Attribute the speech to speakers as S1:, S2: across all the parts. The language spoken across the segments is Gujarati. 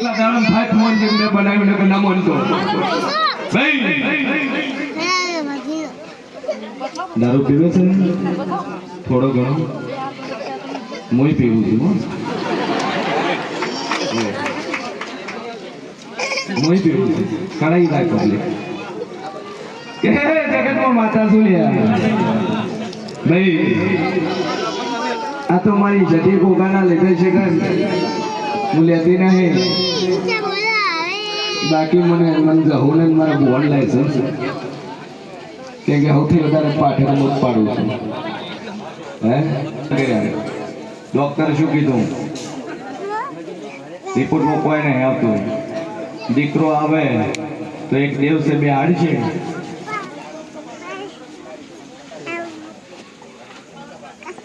S1: એટલા દાડમ ફાટ મોન જેમ મેં બનાવ્યું કે ના મોનતો ભાઈ દારૂ પીવે છે થોડો ઘણો મોય પીવું છું મોય પીવું છું કડાઈ રાખો કે જગતમાં માતા શું લ્યા ભાઈ આ તો મારી જતી કોકાના લીધે છે કે હું લેતી નહીં બાકી મને જવું ને મારા બોર્ડ લાયસન્સ કે સૌથી વધારે પાઠેનું જ પાડું છું હે ડોક્ટરે શું કીધું રિપોર્ટમાં કોઈ નહીં આવતું દીકરો આવે તો એક દિવસે બે હાડશે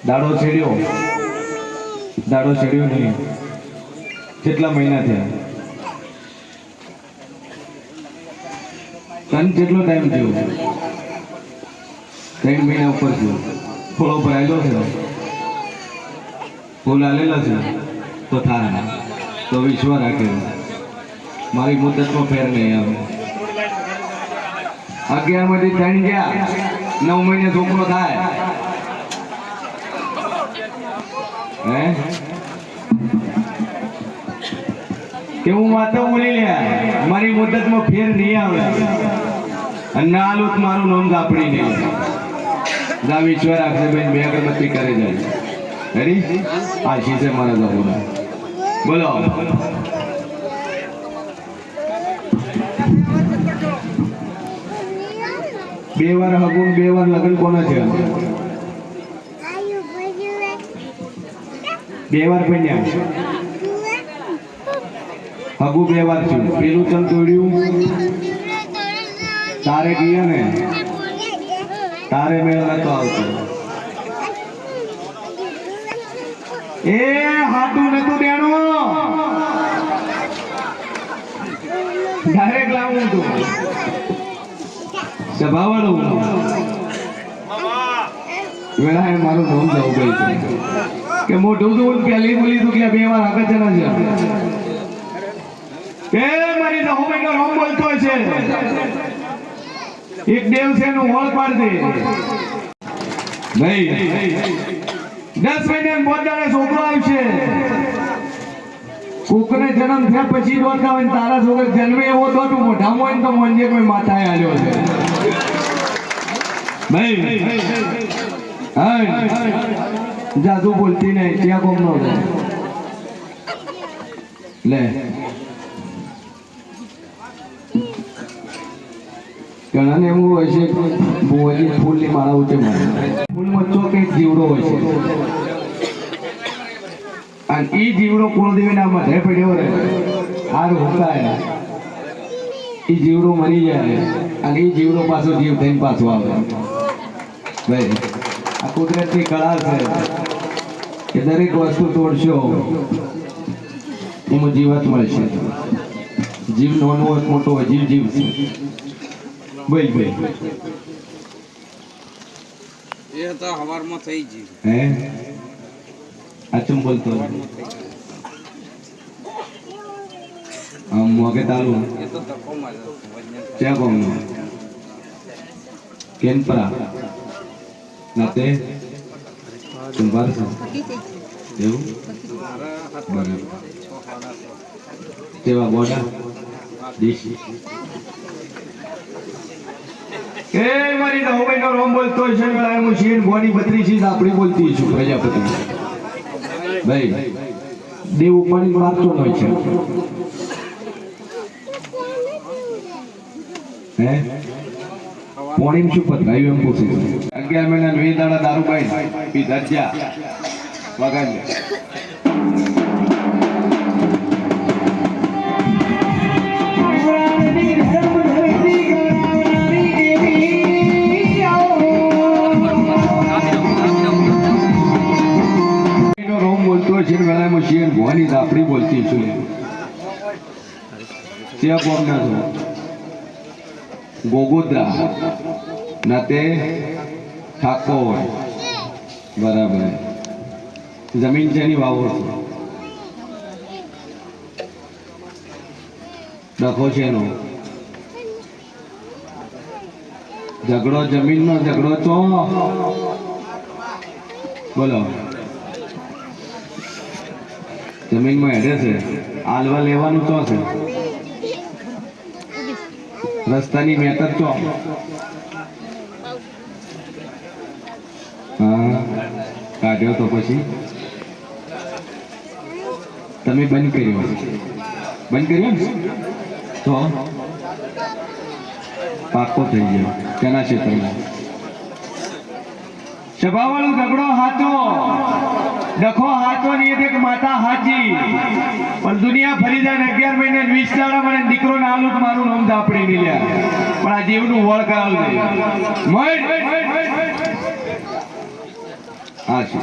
S1: દાડો છેડ્યો નહીં કેટલા મહિના થયા તન કેટલો ટાઈમ થયો 3 મહિના ઉપર થયો થોડો ભરાયેલો છે ફૂલ આલેલા છે તો થાય તો વિશ્વાસ રાખે મારી મુદ્દતમાં ફેર નહીં આવે 11 માંથી 3 ગયા 9 મહિને છોકરો થાય હે કે હું વાતો બોલી લ્યા મારી મુદ્દતમાં ફેર નહીં આવે અને ના આલુત મારું નામ ગાપડી નહીં જા વિશ્વાસ રાખશે બેન બે અગરબત્તી કરે જાય રેડી આ શીશે મારા જબોના બોલો 2 વાર હગુન 2 વાર લગ્ન કોના છે 2 વાર બન્યા હગુ 2 વાર થયું પેલું ચમ તોડ્યું તારે ગયા ને તારે મેળ નતો આવતો એ હાટું નતું દેણું ડાયરેક્ટ લાવું તું સભાવાળું વેળાએ મારું નામ જવું ગયું કે મોઢું તું પહેલી બોલી તું કે 2 વાર આગળ ચલા છે કે મારી દહોમેનો રોમ બોલતો છે એક દેવ છે નું હોળ પાડ દે નહીં 10 મહિને મોદાળે છોકરો આવશે કોકને જન્મ થયા પછી દોડતા હોય તારા છોકરા જન્મે એવો દોડું મોઢામાં હોય તો મંજે કોઈ માથાએ હાલ્યો છે ભાઈ હા જાદુ બોલતી નહીં ત્યાં કોમ નો લે ઘણાને એવું હોય છે બોલી ફૂલની માળા ઉઠે ફૂલમાં ચોક એક જીવડો હોય છે અને એ જીવડો કુળદેવીના મધે પડ્યો રહે હાર હુકાય એ જીવડો મરી જાય અને એ જીવડો પાછો જીવ થઈને પાછો આવે ભાઈ આ કુદરતની કળા છે કે દરેક વસ્તુ તોડશો એમાં જીવાત મળશે જીવ નાનો હોય મોટો હોય જીવ જીવ છે બોલ ભાઈ
S2: એ તો હવારમાં થઈ ગયું
S1: હે આચમ બોલતો આમ મોગે તાલુ
S2: એ તો તકો માર્યો
S1: ક્યાં કોમ કેનપરા નાતે ચુંબાર એવું બરાબર કેવા બોડા દેશી એ મારી દહોમેનો રોમ બોલતો છે વેળાએ હું શીર બોડી 32 આપણી બોલતી છું પ્રજાપતિ ભાઈ દેવ પાણી મારતો ન હોય છે હે પાણી શું પધરાયું એમ પૂછું 11 મહિના 2 દાડા દારૂ પાઈ પીધા જા વગાડ ભવાની દાપડી બોલતી છું ત્યાં કોમના છો ગોગોદરા નાતે ઠાકોર બરાબર જમીન છે ની વાવો છો ડખો છે એનો ઝઘડો જમીનનો ઝઘડો ચો બોલો જમીનમાં હેડે છે આલવા લેવાનું ચો છે રસ્તાની મેટર ચો હા કાઢ્યો તો પછી તમે બંધ કર્યો ને તો પાકો થઈ ગયો તેના ક્ષેત્રમાં સભાવાળું ઝઘડો હાચો ડખો હાચો ની એક માતા હાચી પણ દુનિયા ફરી જાય 11 મહિને 20 દાડા મને દીકરો ના આલું મારું નામ દાપડી નહીં લ્યા પણ આ જીવનું વળ કરાવજે હા છે